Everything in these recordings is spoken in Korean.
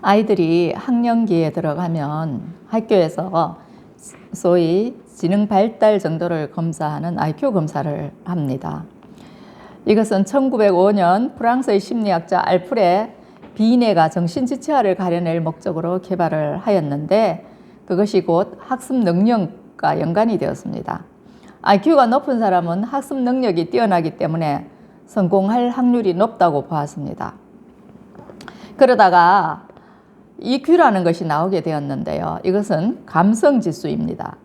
아이들이 학령기에 들어가면 학교에서 소위 지능 발달 정도를 검사하는 IQ 검사를 합니다. 이것은 1905년 프랑스의 심리학자 알프레 비네가 정신지체화를 가려낼 목적으로 개발을 하였는데, 그것이 곧 학습 능력과 연관이 되었습니다. IQ가 높은 사람은 학습 능력이 뛰어나기 때문에 성공할 확률이 높다고 보았습니다. 그러다가 EQ라는 것이 나오게 되었는데요. 이것은 감성지수입니다.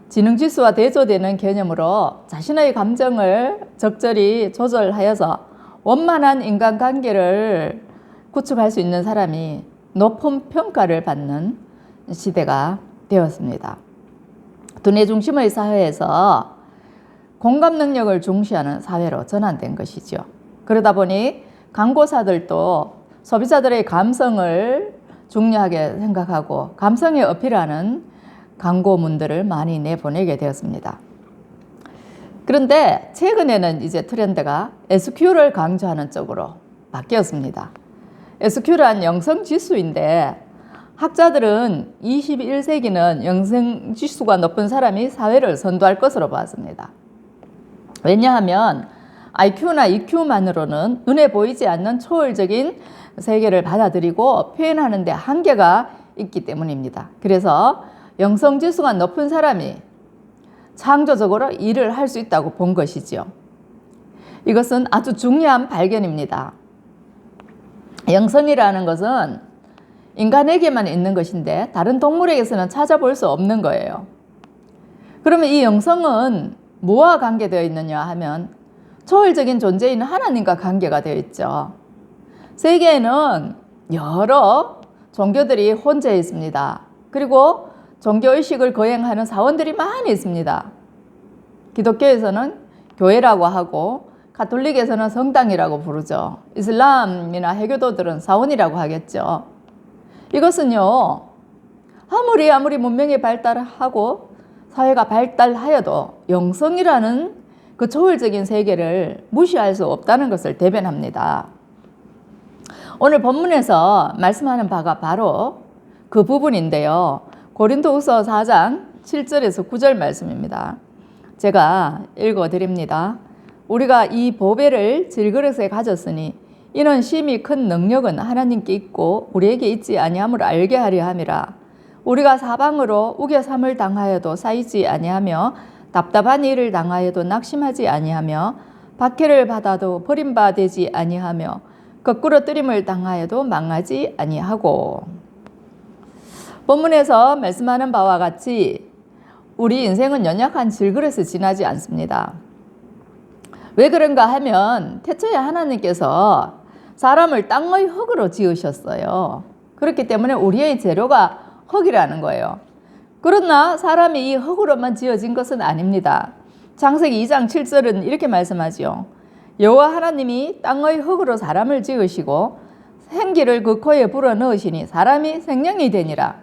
지능지수와 대조되는 개념으로 자신의 감정을 적절히 조절하여서 원만한 인간관계를 구축할 수 있는 사람이 높은 평가를 받는 시대가 되었습니다. 두뇌 중심의 사회에서 공감 능력을 중시하는 사회로 전환된 것이죠. 그러다 보니 광고사들도 소비자들의 감성을 중요하게 생각하고 감성에 어필하는 광고문들을 많이 내보내게 되었습니다. 그런데 최근에는 이제 트렌드가 SQ를 강조하는 쪽으로 바뀌었습니다. SQ란 영성지수인데, 학자들은 21세기는 영성지수가 높은 사람이 사회를 선도할 것으로 봤습니다. 왜냐하면 IQ나 EQ만으로는 눈에 보이지 않는 초월적인 세계를 받아들이고 표현하는 데 한계가 있기 때문입니다. 그래서 영성지수가 높은 사람이 창조적으로 일을 할 수 있다고 본 것이죠. 이것은 아주 중요한 발견입니다. 영성이라는 것은 인간에게만 있는 것인데 다른 동물에게서는 찾아볼 수 없는 거예요. 그러면 이 영성은 뭐와 관계되어 있느냐 하면 초월적인 존재인 하나님과 관계가 되어 있죠. 세계에는 여러 종교들이 혼재해 있습니다. 그리고 종교의식을 거행하는 사원들이 많이 있습니다. 기독교에서는 교회라고 하고, 가톨릭에서는 성당이라고 부르죠. 이슬람이나 해교도들은 사원이라고 하겠죠. 이것은요, 아무리 문명이 발달하고 사회가 발달하여도 영성이라는 그 초월적인 세계를 무시할 수 없다는 것을 대변합니다. 오늘 본문에서 말씀하는 바가 바로 그 부분인데요. 고린도후서 4장 7절에서 9절 말씀입니다. 제가 읽어드립니다. 우리가 이 보배를 질그릇에 가졌으니 이는 심히 큰 능력은 하나님께 있고 우리에게 있지 아니함을 알게 하려 함이라. 우리가 사방으로 우겨삼을 당하여도 쌓이지 아니하며 답답한 일을 당하여도 낙심하지 아니하며 박해를 받아도 버림받지 아니하며 거꾸로 뜨림을 당하여도 망하지 아니하고. 본문에서 말씀하는 바와 같이 우리 인생은 연약한 질그릇에 지나지 않습니다. 왜 그런가 하면 태초에 하나님께서 사람을 땅의 흙으로 지으셨어요. 그렇기 때문에 우리의 재료가 흙이라는 거예요. 그러나 사람이 이 흙으로만 지어진 것은 아닙니다. 창세기 2장 7절은 이렇게 말씀하지요. 여호와 하나님이 땅의 흙으로 사람을 지으시고 생기를 그 코에 불어넣으시니 사람이 생명이 되니라.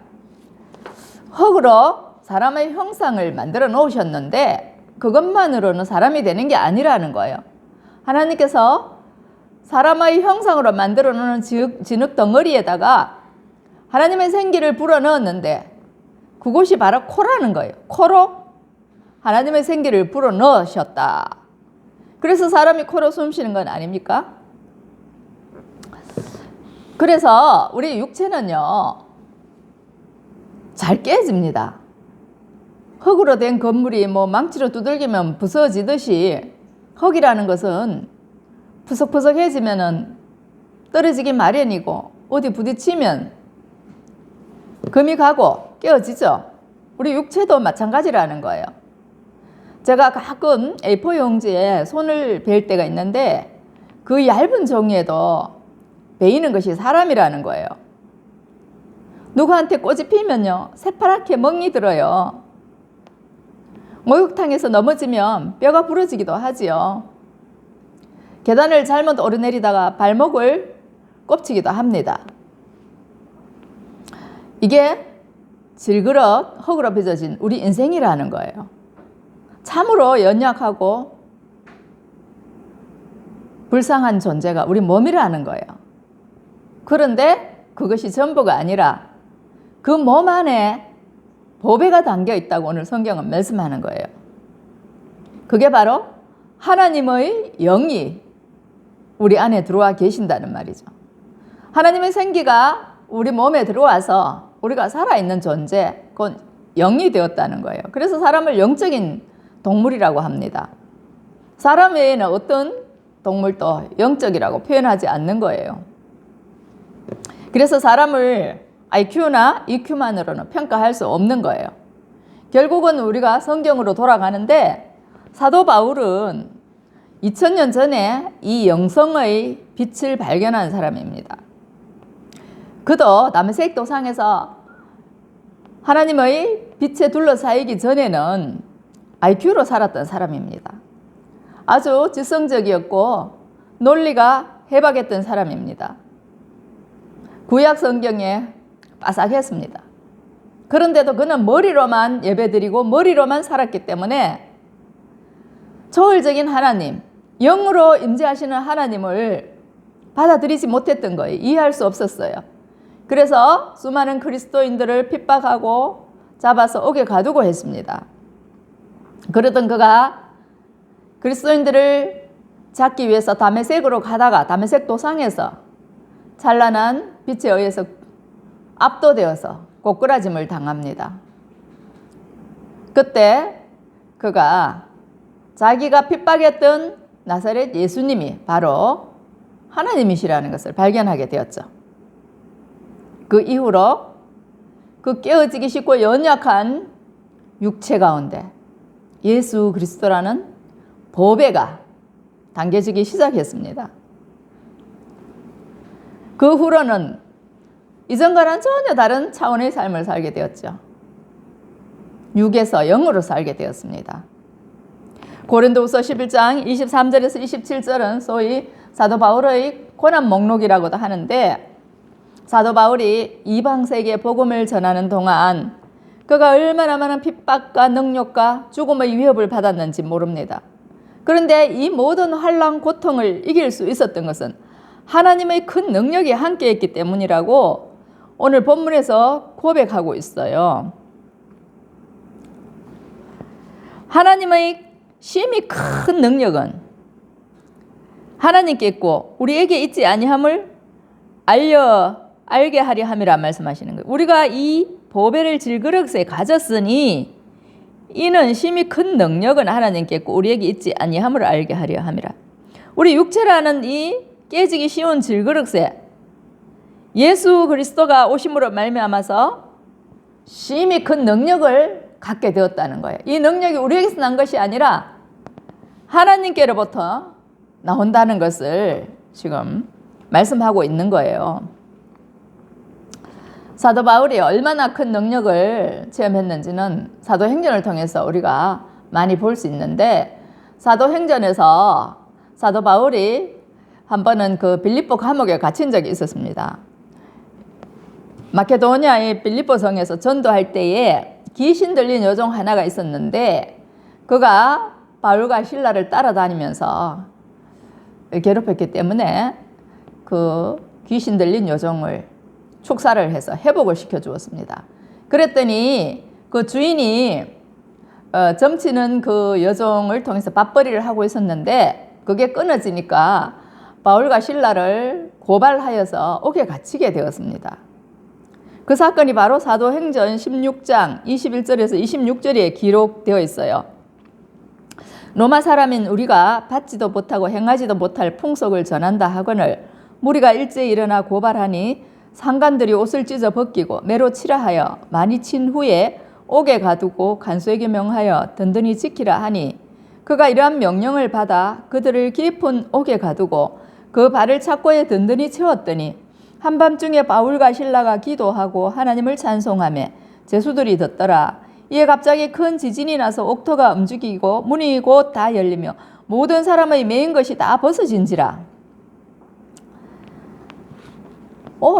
흙으로 사람의 형상을 만들어 놓으셨는데 그것만으로는 사람이 되는 게 아니라는 거예요. 하나님께서 사람의 형상으로 만들어 놓은 진흙 덩어리에다가 하나님의 생기를 불어넣었는데 그곳이 바로 코라는 거예요. 코로 하나님의 생기를 불어넣으셨다. 그래서 사람이 코로 숨 쉬는 건 아닙니까? 그래서 우리 육체는요, 잘 깨집니다. 흙으로 된 건물이 망치로 두들기면 부서지듯이 흙이라는 것은 푸석푸석해지면 떨어지기 마련이고 어디 부딪히면 금이 가고 깨어지죠. 우리 육체도 마찬가지라는 거예요. 제가 가끔 A4 용지에 손을 베일 때가 있는데 그 얇은 종이에도 베이는 것이 사람이라는 거예요. 누구한테 꼬집히면요, 새파랗게 멍이 들어요. 목욕탕에서 넘어지면 뼈가 부러지기도 하지요. 계단을 잘못 오르내리다가 발목을 꼽치기도 합니다. 이게 질그릇 흙으로 빚어진 우리 인생이라는 거예요. 참으로 연약하고 불쌍한 존재가 우리 몸이라는 거예요. 그런데 그것이 전부가 아니라 그 몸 안에 보배가 담겨 있다고 오늘 성경은 말씀하는 거예요. 그게 바로 하나님의 영이 우리 안에 들어와 계신다는 말이죠. 하나님의 생기가 우리 몸에 들어와서 우리가 살아있는 존재, 그건 영이 되었다는 거예요. 그래서 사람을 영적인 동물이라고 합니다. 사람 외에는 어떤 동물도 영적이라고 표현하지 않는 거예요. 그래서 사람을 IQ나 EQ만으로는 평가할 수 없는 거예요. 결국은 우리가 성경으로 돌아가는데 사도 바울은 2000년 전에 이 영성의 빛을 발견한 사람입니다. 그도 다메섹 도상에서 하나님의 빛에 둘러싸이기 전에는 IQ로 살았던 사람입니다. 아주 지성적이었고 논리가 해박했던 사람입니다. 구약 성경에 빠삭했습니다. 그런데도 그는 머리로만 예배드리고 머리로만 살았기 때문에 초월적인 하나님, 영으로 임재하시는 하나님을 받아들이지 못했던 거예요. 이해할 수 없었어요. 그래서 수많은 그리스도인들을 핍박하고 잡아서 옥에 가두고 했습니다. 그러던 그가 그리스도인들을 잡기 위해서 다메섹으로 가다가 다메섹 도상에서 찬란한 빛에 의해서 압도되어서 꼬꾸라짐을 당합니다. 그때 그가 자기가 핍박했던 나사렛 예수님이 바로 하나님이시라는 것을 발견하게 되었죠. 그 이후로 그 깨어지기 쉽고 연약한 육체 가운데 예수 그리스도라는 보배가 담겨지기 시작했습니다. 그 후로는 이전과는 전혀 다른 차원의 삶을 살게 되었죠. 육에서 영으로 살게 되었습니다. 고린도후서 11장 23절에서 27절은 소위 사도 바울의 고난 목록이라고도 하는데 사도 바울이 이방 세계에 복음을 전하는 동안 그가 얼마나 많은 핍박과 능욕과 죽음의 위협을 받았는지 모릅니다. 그런데 이 모든 환난 고통을 이길 수 있었던 것은 하나님의 큰 능력이 함께했기 때문이라고 오늘 본문에서 고백하고 있어요. 하나님의 심히 큰 능력은 하나님께 있고 우리에게 있지 아니함을 알게 하려 함이라 말씀하시는 거예요. 우리가 이 보배를 질그릇에 가졌으니 이는 심히 큰 능력은 하나님께 있고 우리에게 있지 아니함을 알게 하려 함이라. 우리 육체라는 이 깨지기 쉬운 질그릇에 예수 그리스도가 오심으로 말미암아서 심히 큰 능력을 갖게 되었다는 거예요. 이 능력이 우리에게서 난 것이 아니라 하나님께로부터 나온다는 것을 지금 말씀하고 있는 거예요. 사도 바울이 얼마나 큰 능력을 체험했는지는 사도행전을 통해서 우리가 많이 볼 수 있는데 사도행전에서 사도 바울이 한 번은 그 빌립보 감옥에 갇힌 적이 있었습니다. 마케도니아의 빌립보 성에서 전도할 때에 귀신 들린 여종 하나가 있었는데 그가 바울과 실라를 따라다니면서 괴롭혔기 때문에 그 귀신 들린 여종을 축사를 해서 회복을 시켜 주었습니다. 그랬더니 그 주인이 점치는 그 여종을 통해서 밥벌이를 하고 있었는데 그게 끊어지니까 바울과 실라를 고발하여서 옥에 갇히게 되었습니다. 그 사건이 바로 사도행전 16장 21절에서 26절에 기록되어 있어요. 로마 사람인 우리가 받지도 못하고 행하지도 못할 풍속을 전한다 하거늘 무리가 일제히 일어나 고발하니 상관들이 옷을 찢어 벗기고 매로 치라 하여 많이 친 후에 옥에 가두고 간수에게 명하여 든든히 지키라 하니 그가 이러한 명령을 받아 그들을 깊은 옥에 가두고 그 발을 착고에 든든히 채웠더니 한밤중에 바울과 실라가 기도하고 하나님을 찬송하며 제수들이 듣더라. 이에 갑자기 큰 지진이 나서 옥토가 움직이고 문이 곧 다 열리며 모든 사람의 매인 것이 다 벗어진지라.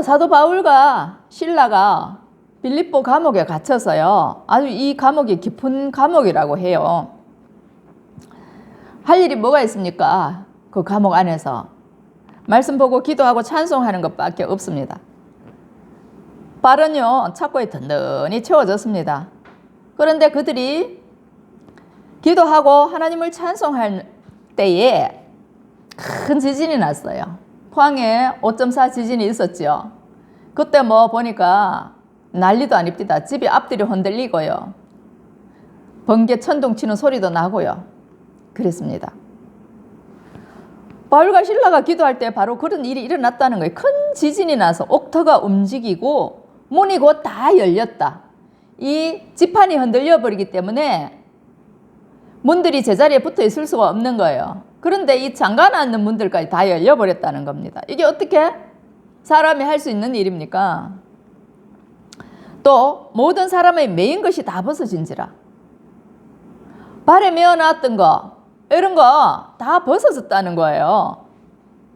사도 바울과 실라가 빌립보 감옥에 갇혀서요. 아주 이 감옥이 깊은 감옥이라고 해요. 할 일이 뭐가 있습니까? 그 감옥 안에서 말씀 보고 기도하고 찬송하는 것밖에 없습니다. 발은요 착고에 든든히 채워졌습니다. 그런데 그들이 기도하고 하나님을 찬송할 때에 큰 지진이 났어요. 포항에 5.4 지진이 있었죠. 그때 뭐 보니까 난리도 아닙니다. 집이 앞뒤로 흔들리고요. 번개 천둥 치는 소리도 나고요. 그랬습니다. 바울과 실라가 기도할 때 바로 그런 일이 일어났다는 거예요. 큰 지진이 나서 옥터가 움직이고 문이 곧 다 열렸다. 이 지판이 흔들려 버리기 때문에 문들이 제자리에 붙어 있을 수가 없는 거예요. 그런데 이 잠가놨는 문들까지 다 열려버렸다는 겁니다. 이게 어떻게 사람이 할 수 있는 일입니까? 또 모든 사람의 매인 것이 다 벗어진지라. 발에 메어놨던 거 이런 거 다 벗어졌다는 거예요.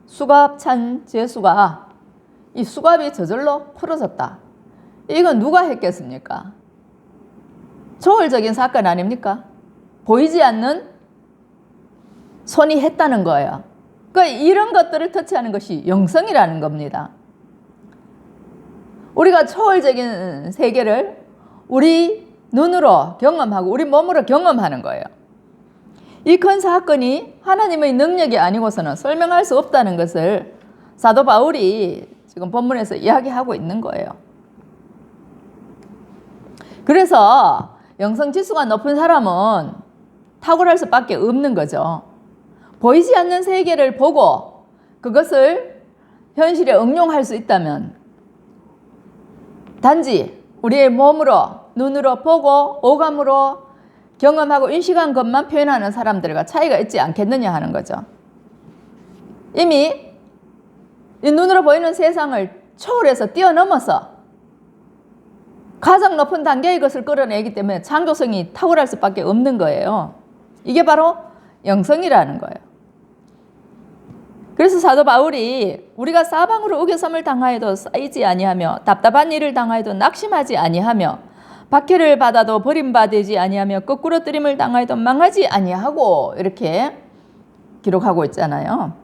수갑 찬 제수가 이 수갑이 저절로 풀어졌다. 이건 누가 했겠습니까? 초월적인 사건 아닙니까? 보이지 않는 손이 했다는 거예요. 그러니까 이런 것들을 터치하는 것이 영성이라는 겁니다. 우리가 초월적인 세계를 우리 눈으로 경험하고 우리 몸으로 경험하는 거예요. 이 큰 사건이 하나님의 능력이 아니고서는 설명할 수 없다는 것을 사도 바울이 지금 본문에서 이야기하고 있는 거예요. 그래서 영성 지수가 높은 사람은 탁월할 수밖에 없는 거죠. 보이지 않는 세계를 보고 그것을 현실에 응용할 수 있다면 단지 우리의 몸으로 눈으로 보고 오감으로 경험하고 인식한 것만 표현하는 사람들과 차이가 있지 않겠느냐 하는 거죠. 이미 이 눈으로 보이는 세상을 초월해서 뛰어넘어서 가장 높은 단계의 것을 끌어내기 때문에 창조성이 탁월할 수밖에 없는 거예요. 이게 바로 영성이라는 거예요. 그래서 사도 바울이 우리가 사방으로 우겨섬을 당하여도 쌓이지 아니하며 답답한 일을 당하여도 낙심하지 아니하며 박해를 받아도 버림받지 아니하며 거꾸로 뜨림을 당하여도 망하지 아니하고 이렇게 기록하고 있잖아요.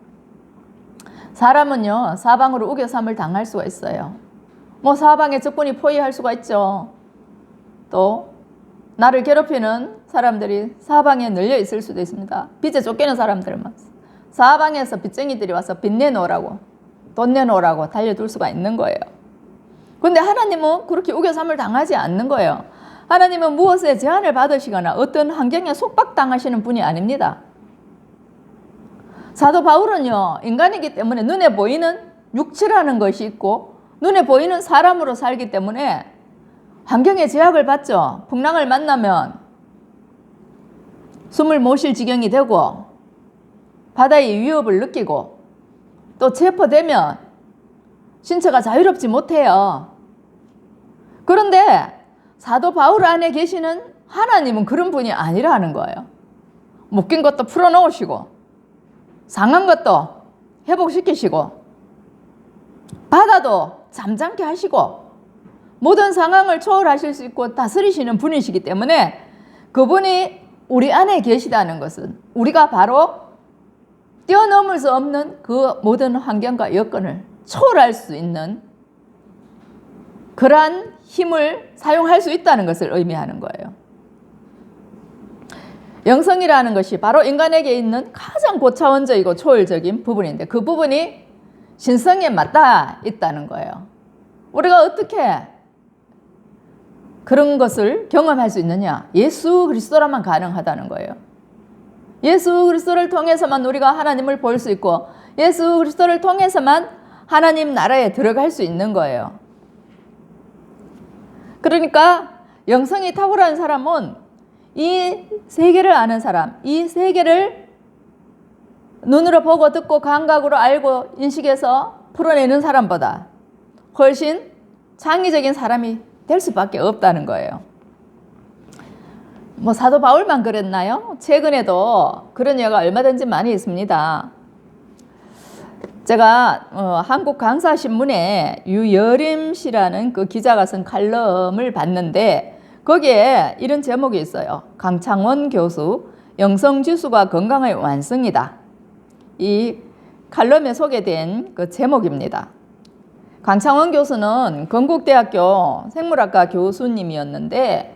사람은요 사방으로 우겨섬을 당할 수가 있어요. 뭐 사방에 적군이 포위할 수가 있죠. 또 나를 괴롭히는 사람들이 사방에 널려 있을 수도 있습니다. 빚에 쫓기는 사람들만 사방에서 빚쟁이들이 와서 빚 내놓으라고 돈 내놓으라고 달려들 수가 있는 거예요. 그런데 하나님은 그렇게 우겨섬을 당하지 않는 거예요. 하나님은 무엇에 제한을 받으시거나 어떤 환경에 속박당하시는 분이 아닙니다. 사도 바울은요 인간이기 때문에 눈에 보이는 육체라는 것이 있고 눈에 보이는 사람으로 살기 때문에 환경에 제약을 받죠. 풍랑을 만나면 숨을 못 쉴 지경이 되고 바다의 위협을 느끼고 또 체포되면 신체가 자유롭지 못해요. 그런데 사도 바울 안에 계시는 하나님은 그런 분이 아니라는 거예요. 묶인 것도 풀어놓으시고 상한 것도 회복시키시고 바다도 잠잠케 하시고 모든 상황을 초월하실 수 있고 다스리시는 분이시기 때문에 그분이 우리 안에 계시다는 것은 우리가 바로 뛰어넘을 수 없는 그 모든 환경과 여건을 초월할 수 있는 그러한 힘을 사용할 수 있다는 것을 의미하는 거예요. 영성이라는 것이 바로 인간에게 있는 가장 고차원적이고 초월적인 부분인데 그 부분이 신성에 맞닿아 있다는 거예요. 우리가 어떻게 그런 것을 경험할 수 있느냐? 예수 그리스도라만 가능하다는 거예요. 예수 그리스도를 통해서만 우리가 하나님을 볼 수 있고 예수 그리스도를 통해서만 하나님 나라에 들어갈 수 있는 거예요. 그러니까 영성이 탁월한 사람은 이 세계를 아는 사람, 이 세계를 눈으로 보고 듣고 감각으로 알고 인식해서 풀어내는 사람보다 훨씬 창의적인 사람이 될 수밖에 없다는 거예요. 뭐 사도 바울만 그랬나요? 최근에도 그런 예가 얼마든지 많이 있습니다. 제가 한국 강사신문에 유여림 씨라는 그 기자가 쓴 칼럼을 봤는데 거기에 이런 제목이 있어요. 강창원 교수, 영성지수가 건강의 완성이다. 이 칼럼에 소개된 그 제목입니다. 강창원 교수는 건국대학교 생물학과 교수님이었는데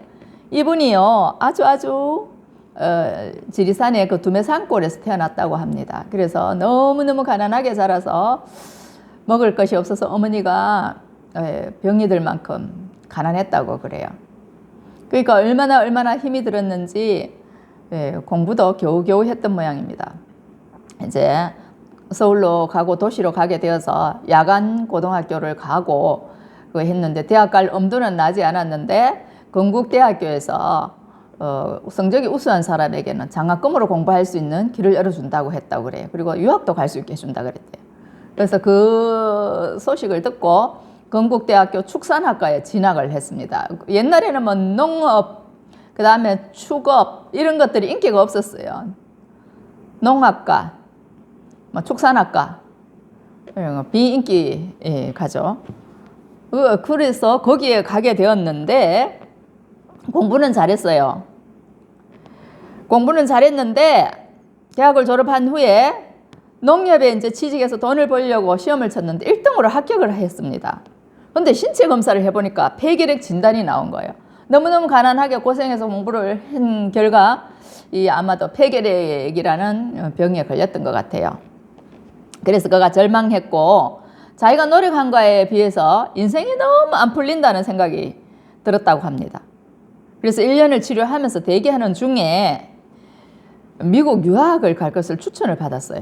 이분이요 아주 지리산의 그 두메산골에서 태어났다고 합니다. 그래서 너무너무 가난하게 자라서 먹을 것이 없어서 어머니가 병이 들 만큼 가난했다고 그래요. 그러니까 얼마나 힘이 들었는지 공부도 겨우겨우 했던 모양입니다. 이제 서울로 가고 도시로 가게 되어서 야간 고등학교를 가고 했는데 대학 갈 엄두는 나지 않았는데 건국대학교에서 성적이 우수한 사람에게는 장학금으로 공부할 수 있는 길을 열어준다고 했다고 그래요. 그리고 유학도 갈 수 있게 해준다 그랬대요. 그래서 그 소식을 듣고 건국대학교 축산학과에 진학을 했습니다. 옛날에는 뭐 농업, 그 다음에 축업 이런 것들이 인기가 없었어요. 농학과, 뭐 축산학과 비인기 가죠. 그래서 거기에 가게 되었는데 공부는 잘했어요. 공부는 잘했는데 대학을 졸업한 후에 농협에 이제 취직해서 돈을 벌려고 시험을 쳤는데 1등으로 합격을 했습니다. 그런데 신체 검사를 해보니까 폐결핵 진단이 나온 거예요. 너무너무 가난하게 고생해서 공부를 한 결과 아마도 폐결핵이라는 병에 걸렸던 것 같아요. 그래서 그가 절망했고 자기가 노력한 거에 비해서 인생이 너무 안 풀린다는 생각이 들었다고 합니다. 그래서 1년을 치료하면서 대기하는 중에 미국 유학을 갈 것을 추천을 받았어요.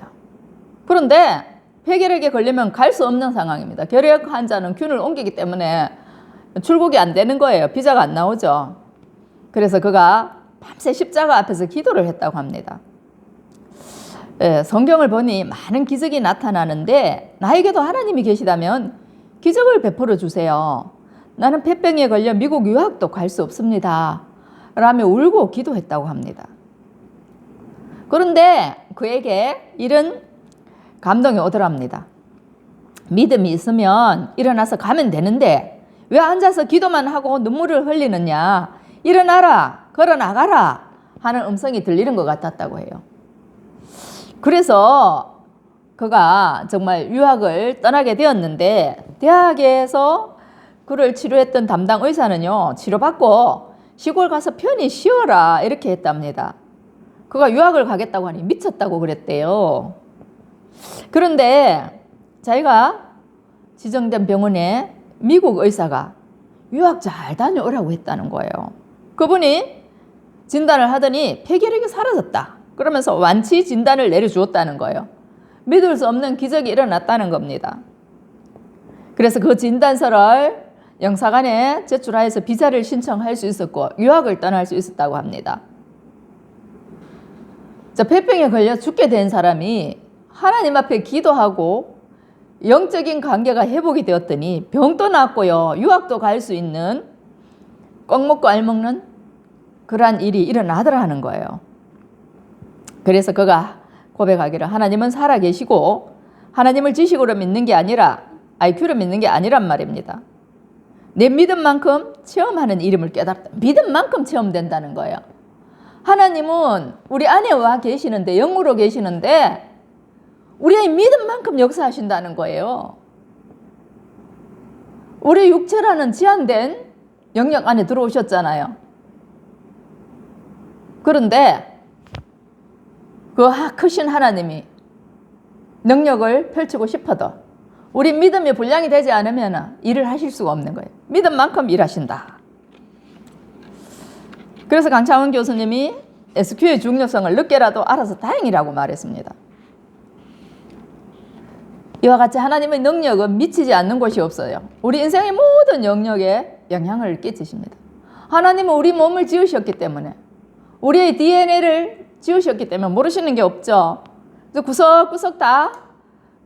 그런데 폐결핵에 걸리면 갈 수 없는 상황입니다. 결핵 환자는 균을 옮기기 때문에 출국이 안 되는 거예요. 비자가 안 나오죠. 그래서 그가 밤새 십자가 앞에서 기도를 했다고 합니다. 성경을 보니 많은 기적이 나타나는데 나에게도 하나님이 계시다면 기적을 베풀어 주세요. 나는 폐병에 걸려 미국 유학도 갈 수 없습니다. 라며 울고 기도했다고 합니다. 그런데 그에게 이런 감동이 오더랍니다. 믿음이 있으면 일어나서 가면 되는데 왜 앉아서 기도만 하고 눈물을 흘리느냐. 일어나라, 걸어나가라 하는 음성이 들리는 것 같았다고 해요. 그래서 그가 정말 유학을 떠나게 되었는데 대학에서 그를 치료했던 담당 의사는요. 치료받고 시골 가서 편히 쉬어라 이렇게 했답니다. 그가 유학을 가겠다고 하니 미쳤다고 그랬대요. 그런데 자기가 지정된 병원에 미국 의사가 유학 잘 다녀오라고 했다는 거예요. 그분이 진단을 하더니 폐결핵이 사라졌다. 그러면서 완치 진단을 내려주었다는 거예요. 믿을 수 없는 기적이 일어났다는 겁니다. 그래서 그 진단서를 영사관에 제출하여서 비자를 신청할 수 있었고 유학을 떠날 수 있었다고 합니다. 폐병에 걸려 죽게 된 사람이 하나님 앞에 기도하고 영적인 관계가 회복이 되었더니 병도 낫고요. 유학도 갈 수 있는 꼭 먹고 알 먹는 그러한 일이 일어나더라는 거예요. 그래서 그가 고백하기를 하나님은 살아계시고 하나님을 지식으로 믿는 게 아니라 IQ로 믿는 게 아니란 말입니다. 내 믿음만큼 체험하는 이름을 깨달았다. 믿음만큼 체험된다는 거예요. 하나님은 우리 안에 와 계시는데 영으로 계시는데 우리의 믿음만큼 역사하신다는 거예요. 우리 육체라는 제한된 영역 안에 들어오셨잖아요. 그런데 그 크신 하나님이 능력을 펼치고 싶어도 우리 믿음이 분량이 되지 않으면 일을 하실 수가 없는 거예요. 믿음만큼 일하신다. 그래서 강창원 교수님이 SQ의 중요성을 늦게라도 알아서 다행이라고 말했습니다. 이와 같이 하나님의 능력은 미치지 않는 곳이 없어요. 우리 인생의 모든 영역에 영향을 끼치십니다. 하나님은 우리 몸을 지으셨기 때문에 우리의 DNA를 지으셨기 때문에 모르시는 게 없죠. 그래서 구석구석 다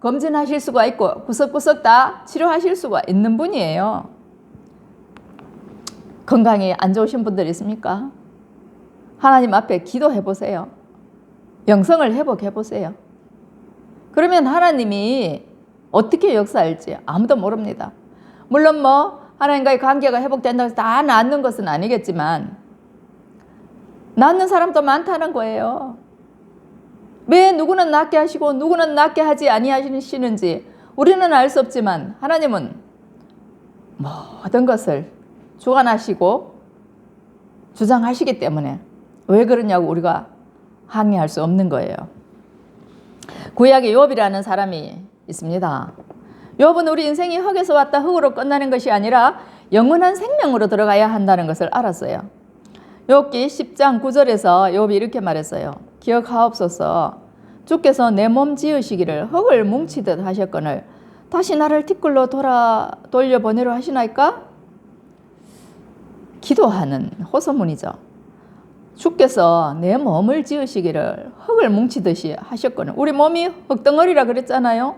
검진하실 수가 있고 구석구석 다 치료하실 수가 있는 분이에요. 건강이 안 좋으신 분들 있습니까? 하나님 앞에 기도해 보세요. 영성을 회복해 보세요. 그러면 하나님이 어떻게 역사할지 아무도 모릅니다. 물론 하나님과의 관계가 회복된다고 해서 다 낫는 것은 아니겠지만 낫는 사람도 많다는 거예요. 왜 누구는 낫게 하시고 누구는 낫게 하지 아니하시는지 우리는 알 수 없지만 하나님은 모든 것을 주관하시고 주장하시기 때문에 왜 그러냐고 우리가 항의할 수 없는 거예요. 구약에 욥이라는 사람이 있습니다. 욥은 우리 인생이 흙에서 왔다 흙으로 끝나는 것이 아니라 영원한 생명으로 들어가야 한다는 것을 알았어요. 욥기 10장 9절에서 욥이 이렇게 말했어요. 기억하옵소서. 주께서 내 몸 지으시기를 흙을 뭉치듯 하셨거늘 다시 나를 티끌로 돌려보내려 하시나이까? 기도하는 호소문이죠. 주께서 내 몸을 지으시기를 흙을 뭉치듯이 하셨거늘 우리 몸이 흙덩어리라 그랬잖아요.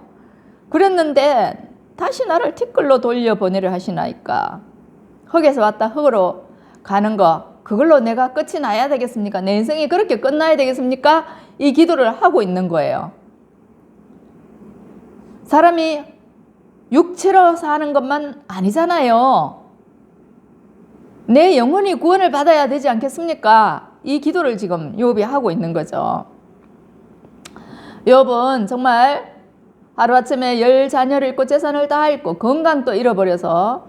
그랬는데 다시 나를 티끌로 돌려보내려 하시나이까? 흙에서 왔다 흙으로 가는 거 그걸로 내가 끝이 나야 되겠습니까? 내 인생이 그렇게 끝나야 되겠습니까? 이 기도를 하고 있는 거예요. 사람이 육체로 사는 것만 아니잖아요. 내 영혼이 구원을 받아야 되지 않겠습니까? 이 기도를 지금 욥이 하고 있는 거죠. 욥은 정말 하루아침에 10자녀를 잃고 재산을 다 잃고 건강도 잃어버려서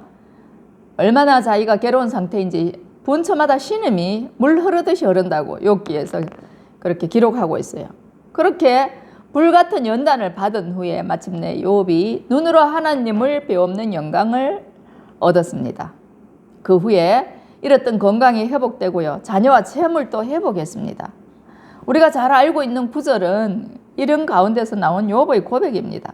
얼마나 자기가 괴로운 상태인지 분처마다 신음이 물 흐르듯이 흐른다고 욥기에서 그렇게 기록하고 있어요. 그렇게 불같은 연단을 받은 후에 마침내 욥이 눈으로 하나님을 배우는 영광을 얻었습니다. 그 후에 잃었던 건강이 회복되고요. 자녀와 재물도 회복했습니다. 우리가 잘 알고 있는 구절은 이런 가운데서 나온 욥의 고백입니다.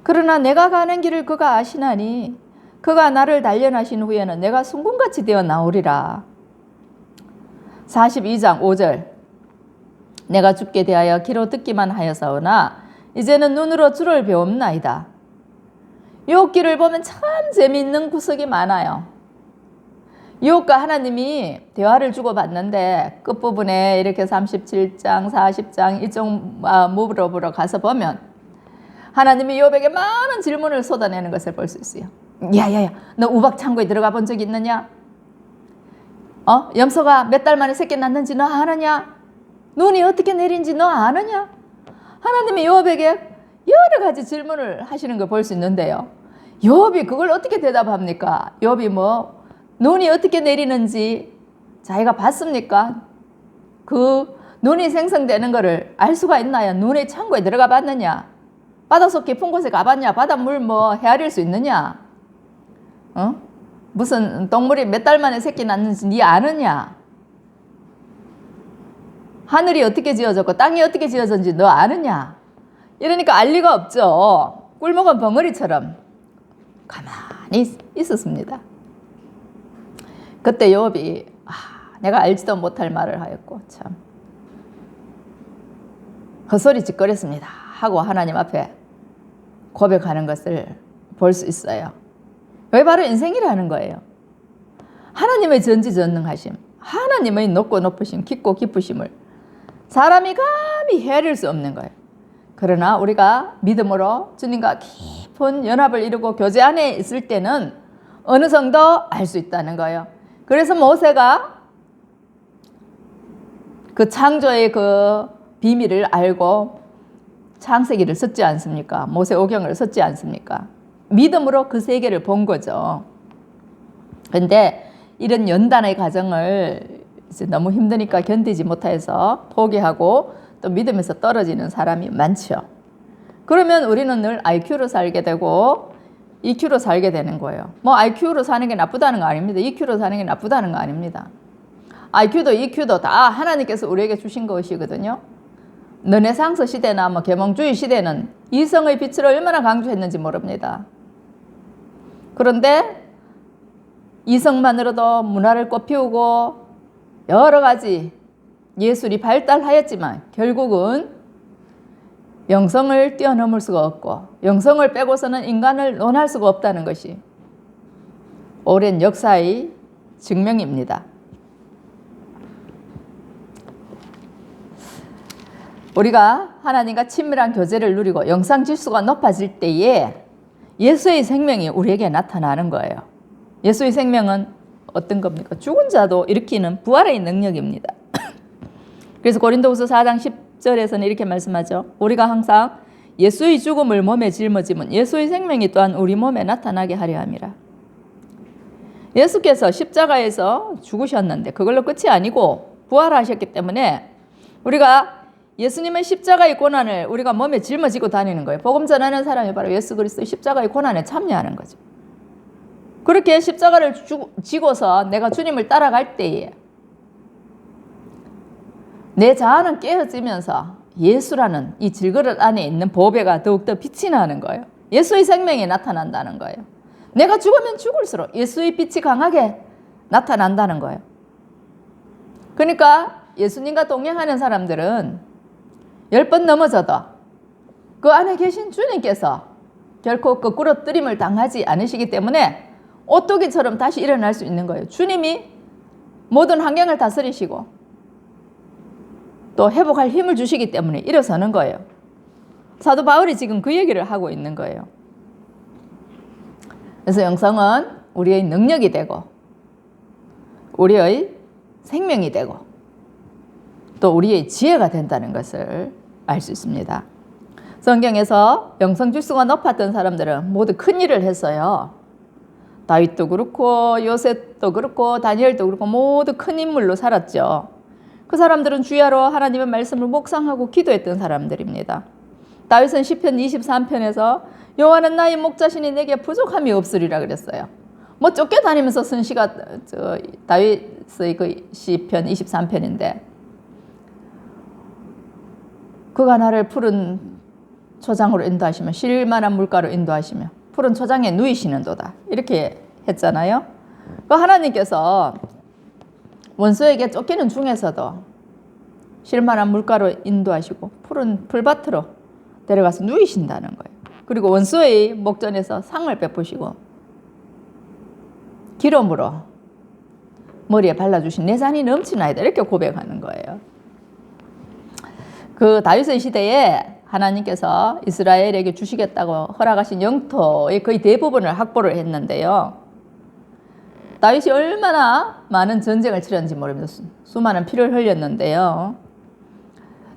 그러나 내가 가는 길을 그가 아시나니 그가 나를 단련하신 후에는 내가 순금같이 되어 나오리라. 42장 5절 내가 주께 대하여 귀로 듣기만 하여사오나 이제는 눈으로 주를 배움나이다. 욥기를 보면 참 재미있는 구석이 많아요. 욥과 하나님이 대화를 주고받는데 끝부분에 이렇게 37장 40장 이쪽 무브로 가서 보면 하나님이 욥에게 많은 질문을 쏟아내는 것을 볼 수 있어요. 야야야 너 우박 창고에 들어가 본 적 있느냐? 염소가 몇 달 만에 새끼 낳는지 너 아느냐? 눈이 어떻게 내린지 너 아느냐? 하나님이 욥에게 여러 가지 질문을 하시는 걸 볼 수 있는데요. 욥이 그걸 어떻게 대답합니까? 욥이 눈이 어떻게 내리는지 자기가 봤습니까? 그 눈이 생성되는 것을 알 수가 있나요? 눈의 창고에 들어가 봤느냐? 바닷속 깊은 곳에 가봤냐? 바닷물 헤아릴 수 있느냐? 무슨 동물이 몇 달 만에 새끼 낳는지 네 아느냐? 하늘이 어떻게 지어졌고 땅이 어떻게 지어졌는지 너 아느냐? 이러니까 알 리가 없죠. 꿀먹은 벙어리처럼 가만히 있었습니다. 그때 욥이 내가 알지도 못할 말을 하였고 참 헛소리 짓거렸습니다 하고 하나님 앞에 고백하는 것을 볼 수 있어요. 왜 바로 인생이라는 거예요. 하나님의 전지전능하심, 하나님의 높고 높으심, 깊고 깊으심을 사람이 감히 헤아릴 수 없는 거예요. 그러나 우리가 믿음으로 주님과 깊은 연합을 이루고 교제 안에 있을 때는 어느 정도 알 수 있다는 거예요. 그래서 모세가 그 창조의 그 비밀을 알고 창세기를 썼지 않습니까? 모세오경을 썼지 않습니까? 믿음으로 그 세계를 본 거죠. 그런데 이런 연단의 과정을 이제 너무 힘드니까 견디지 못해서 포기하고 또 믿음에서 떨어지는 사람이 많죠. 그러면 우리는 늘 IQ로 살게 되고 EQ로 살게 되는 거예요. IQ로 사는 게 나쁘다는 거 아닙니다. EQ로 사는 게 나쁘다는 거 아닙니다. IQ도 EQ도 다 하나님께서 우리에게 주신 것이거든요. 르네상스 시대나 계몽주의 시대는 이성의 빛을 얼마나 강조했는지 모릅니다. 그런데 이성만으로도 문화를 꽃피우고 여러 가지 예술이 발달하였지만 결국은 영성을 뛰어넘을 수가 없고 영성을 빼고서는 인간을 논할 수가 없다는 것이 오랜 역사의 증명입니다. 우리가 하나님과 친밀한 교제를 누리고 영상 질수가 높아질 때에 예수의 생명이 우리에게 나타나는 거예요. 예수의 생명은 어떤 겁니까? 죽은 자도 일으키는 부활의 능력입니다. 그래서 고린도후서 4장 10절에서는 이렇게 말씀하죠. 우리가 항상 예수의 죽음을 몸에 짊어지면 예수의 생명이 또한 우리 몸에 나타나게 하려 함이라. 예수께서 십자가에서 죽으셨는데 그걸로 끝이 아니고 부활하셨기 때문에 우리가 예수님의 십자가의 고난을 우리가 몸에 짊어지고 다니는 거예요. 복음 전하는 사람이 바로 예수 그리스도의 십자가의 고난에 참여하는 거죠. 그렇게 십자가를 지고서 내가 주님을 따라갈 때에 내 자아는 깨어지면서 예수라는 이 질그릇 안에 있는 보배가 더욱더 빛이 나는 거예요. 예수의 생명이 나타난다는 거예요. 내가 죽으면 죽을수록 예수의 빛이 강하게 나타난다는 거예요. 그러니까 예수님과 동행하는 사람들은 10번 넘어져도 그 안에 계신 주님께서 결코 거꾸로 뜨림을 당하지 않으시기 때문에 오뚜기처럼 다시 일어날 수 있는 거예요. 주님이 모든 환경을 다스리시고 또 회복할 힘을 주시기 때문에 일어서는 거예요. 사도 바울이 지금 그 얘기를 하고 있는 거예요. 그래서 영성은 우리의 능력이 되고 우리의 생명이 되고 또 우리의 지혜가 된다는 것을 알 수 있습니다. 성경에서 영성 지수가 높았던 사람들은 모두 큰 일을 했어요. 다윗도 그렇고 요셉도 그렇고 다니엘도 그렇고 모두 큰 인물로 살았죠. 그 사람들은 주야로 하나님의 말씀을 묵상하고 기도했던 사람들입니다. 다윗은 시편 23편에서 여호와는 나의 목자시니 내게 부족함이 없으리라 그랬어요. 뭐 쫓겨다니면서 쓴 시가 다윗의 그 시편 23편인데 그가 나를 푸른 초장으로 인도하시며 쉴만한 물가로 인도하시며 푸른 초장에 누이시는도다 이렇게 했잖아요. 그 하나님께서 원수에게 쫓기는 중에서도 쉴만한 물가로 인도하시고 푸른 풀밭으로 데려가서 누이신다는 거예요. 그리고 원수의 목전에서 상을 베푸시고 기름으로 머리에 발라주신 내 잔이 넘치나이다 이렇게 고백하는 거예요. 그 다윗의 시대에 하나님께서 이스라엘에게 주시겠다고 허락하신 영토의 거의 대부분을 확보를 했는데요. 다윗이 얼마나 많은 전쟁을 치렀는지 모릅니다. 수많은 피를 흘렸는데요.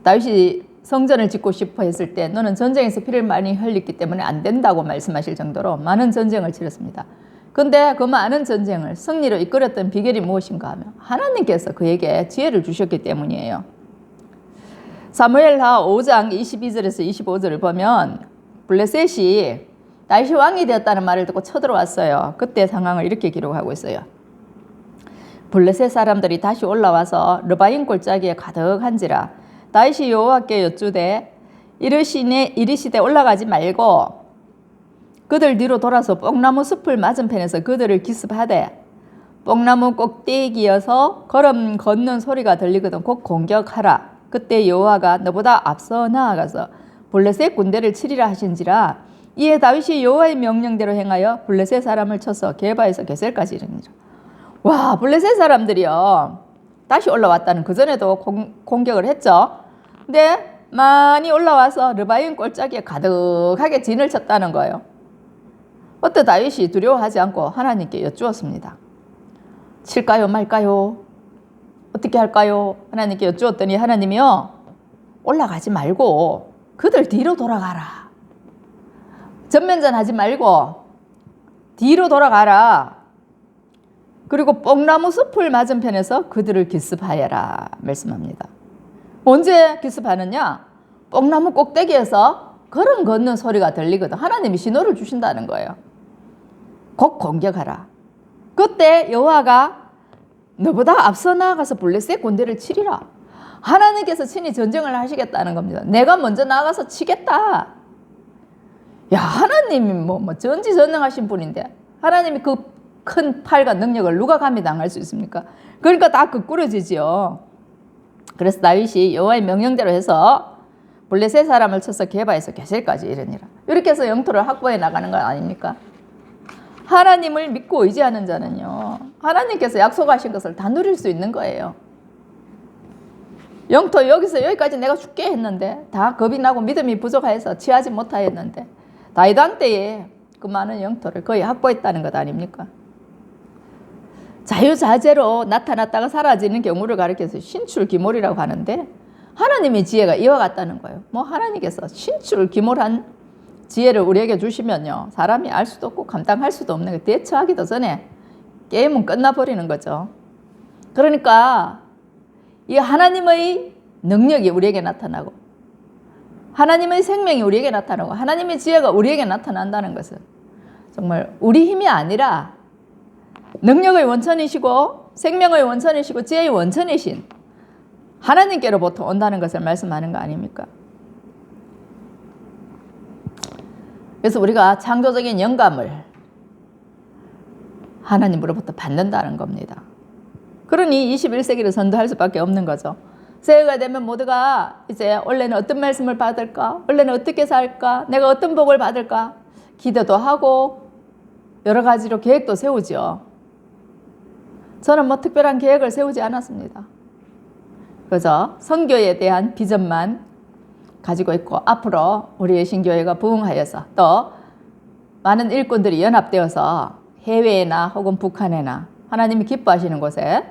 다윗이 성전을 짓고 싶어 했을 때 너는 전쟁에서 피를 많이 흘렸기 때문에 안 된다고 말씀하실 정도로 많은 전쟁을 치렀습니다. 그런데 그 많은 전쟁을 승리로 이끌었던 비결이 무엇인가 하면 하나님께서 그에게 지혜를 주셨기 때문이에요. 사무엘하 5장 22절에서 25절을 보면 블레셋이 다윗이 왕이 되었다는 말을 듣고 쳐들어왔어요. 그때 상황을 이렇게 기록하고 있어요. 블레셋 사람들이 다시 올라와서 르바임 골짜기에 가득한지라 다윗이 여호와께 여쭈되 이르시되 올라가지 말고 그들 뒤로 돌아서 뽕나무 숲을 맞은편에서 그들을 기습하되 뽕나무 꼭대기여서 걸음 걷는 소리가 들리거든 곧 공격하라. 그때 여호와가 너보다 앞서 나아가서 블레셋 군대를 치리라 하신지라. 이에 다윗이 여호와의 명령대로 행하여 블레셋 사람을 쳐서 게바에서 게셀까지 이르니라. 와, 블레셋 사람들이요 다시 올라왔다는 그전에도 공격을 했죠. 근데 많이 올라와서 르바임 골짜기에 가득하게 진을 쳤다는 거예요. 어때 다윗이 두려워하지 않고 하나님께 여쭈었습니다. 칠까요 말까요? 어떻게 할까요? 하나님께 여쭈었더니 하나님이요 올라가지 말고 그들 뒤로 돌아가라. 전면전하지 말고 뒤로 돌아가라. 그리고 뽕나무 숲을 맞은편에서 그들을 기습하여라 말씀합니다. 언제 기습하느냐? 뽕나무 꼭대기에서 걸음 걷는 소리가 들리거든. 하나님이 신호를 주신다는 거예요. 곧 공격하라. 그때 여호와가 너보다 앞서 나아가서 블레셋 군대를 치리라. 하나님께서 친히 전쟁을 하시겠다는 겁니다. 내가 먼저 나가서 치겠다. 야, 하나님이 뭐 전지전능하신 분인데 하나님이 그 큰 팔과 능력을 누가 감히 당할 수 있습니까? 그러니까 다 끄꾸러지지요. 그래서 다윗이 여호와의 명령대로 해서 블레셋 사람을 쳐서 게바에서 게셀까지 이르니라. 이렇게 해서 영토를 확보해 나가는 건 아닙니까? 하나님을 믿고 의지하는 자는요 하나님께서 약속하신 것을 다 누릴 수 있는 거예요. 영토 여기서 여기까지 내가 줄게 했는데 다 겁이 나고 믿음이 부족해서 취하지 못하였는데 다윗 왕 때에 그 많은 영토를 거의 확보했다는 것 아닙니까? 자유자재로 나타났다가 사라지는 경우를 가리켜서 신출기몰이라고 하는데 하나님의 지혜가 이와 같다는 거예요. 뭐 하나님께서 신출기몰한 지혜를 우리에게 주시면요 사람이 알 수도 없고 감당할 수도 없는 게 대처하기도 전에 게임은 끝나버리는 거죠. 그러니까 이 하나님의 능력이 우리에게 나타나고 하나님의 생명이 우리에게 나타나고 하나님의 지혜가 우리에게 나타난다는 것은 정말 우리 힘이 아니라 능력의 원천이시고 생명의 원천이시고 지혜의 원천이신 하나님께로부터 온다는 것을 말씀하는 거 아닙니까? 그래서 우리가 창조적인 영감을 하나님으로부터 받는다는 겁니다. 그러니 21세기를 선도할 수밖에 없는 거죠. 새해가 되면 모두가 이제 원래는 어떤 말씀을 받을까? 원래는 어떻게 살까? 내가 어떤 복을 받을까? 기도도 하고 여러 가지로 계획도 세우죠. 저는 뭐 특별한 계획을 세우지 않았습니다. 그저 선교에 대한 비전만 가지고 있고 앞으로 우리의 신교회가 부흥하여서 또 많은 일꾼들이 연합되어서 해외나 혹은 북한이나 하나님이 기뻐하시는 곳에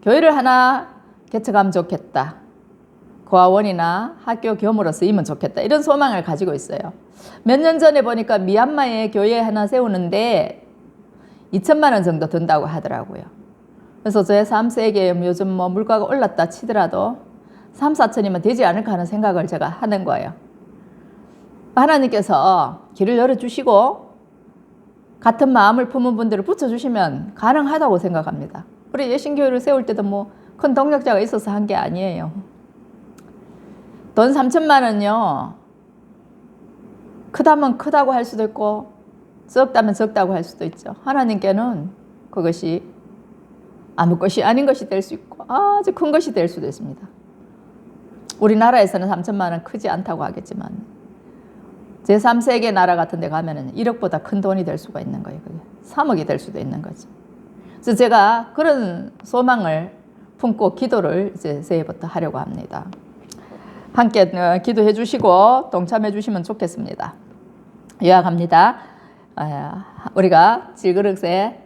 교회를 하나 개척하면 좋겠다. 고아원이나 학교 교무로 쓰이면 좋겠다. 이런 소망을 가지고 있어요. 몇 년 전에 보니까 미얀마에 교회 하나 세우는데 2천만 원 정도 든다고 하더라고요. 그래서 제 3세기에 요즘 뭐 물가가 올랐다 치더라도 3, 4천이면 되지 않을까 하는 생각을 제가 하는 거예요. 하나님께서 길을 열어주시고 같은 마음을 품은 분들을 붙여주시면 가능하다고 생각합니다. 우리 예신교회를 세울 때도 뭐 큰 동력자가 있어서 한 게 아니에요. 돈 3천만 원요. 크다면 크다고 할 수도 있고 적다면 적다고 할 수도 있죠. 하나님께는 그것이 아무 것이 아닌 것이 될 수 있고 아주 큰 것이 될 수도 있습니다. 우리나라에서는 3천만 원 크지 않다고 하겠지만 제3세계 나라 같은 데 가면은 1억보다 큰 돈이 될 수가 있는 거예요. 그게 3억이 될 수도 있는 거죠. 그래서 제가 그런 소망을 품고 기도를 이제 새해부터 하려고 합니다. 함께 기도해 주시고 동참해 주시면 좋겠습니다. 요약합니다. 우리가 질그릇에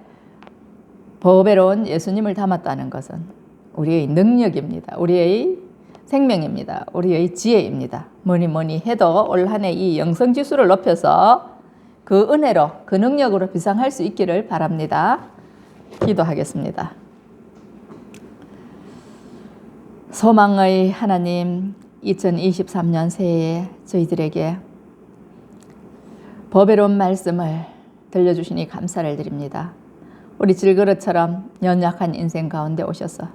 보배로운 예수님을 담았다는 것은 우리의 능력입니다. 우리의 생명입니다. 우리의 지혜입니다. 뭐니 해도 올 한 해 이 영성지수를 높여서 그 은혜로 그 능력으로 비상할 수 있기를 바랍니다. 기도하겠습니다. 소망의 하나님, 2023년 새해에 저희들에게 보배로운 말씀을 들려주시니 감사를 드립니다. 우리 질그릇처럼 연약한 인생 가운데 오셔서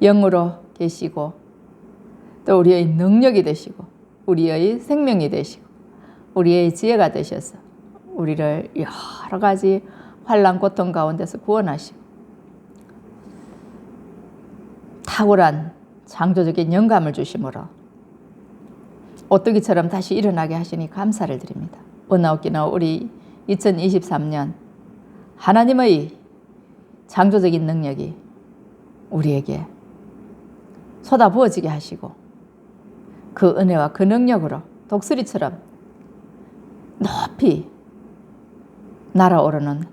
영으로 계시고 또 우리의 능력이 되시고 우리의 생명이 되시고 우리의 지혜가 되셔서 우리를 여러 가지 환난 고통 가운데서 구원하시고 탁월한 창조적인 영감을 주심으로 오뚜기처럼 다시 일어나게 하시니 감사를 드립니다. 은하옥기나 우리 2023년 하나님의 창조적인 능력이 우리에게 쏟아부어지게 하시고 그 은혜와 그 능력으로 독수리처럼 높이 날아오르는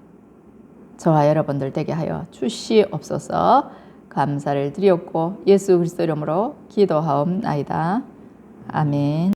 저와 여러분들 되게 하여 주시옵소서. 감사를 드렸고 예수 그리스도 이름으로 기도하옵나이다. 아멘.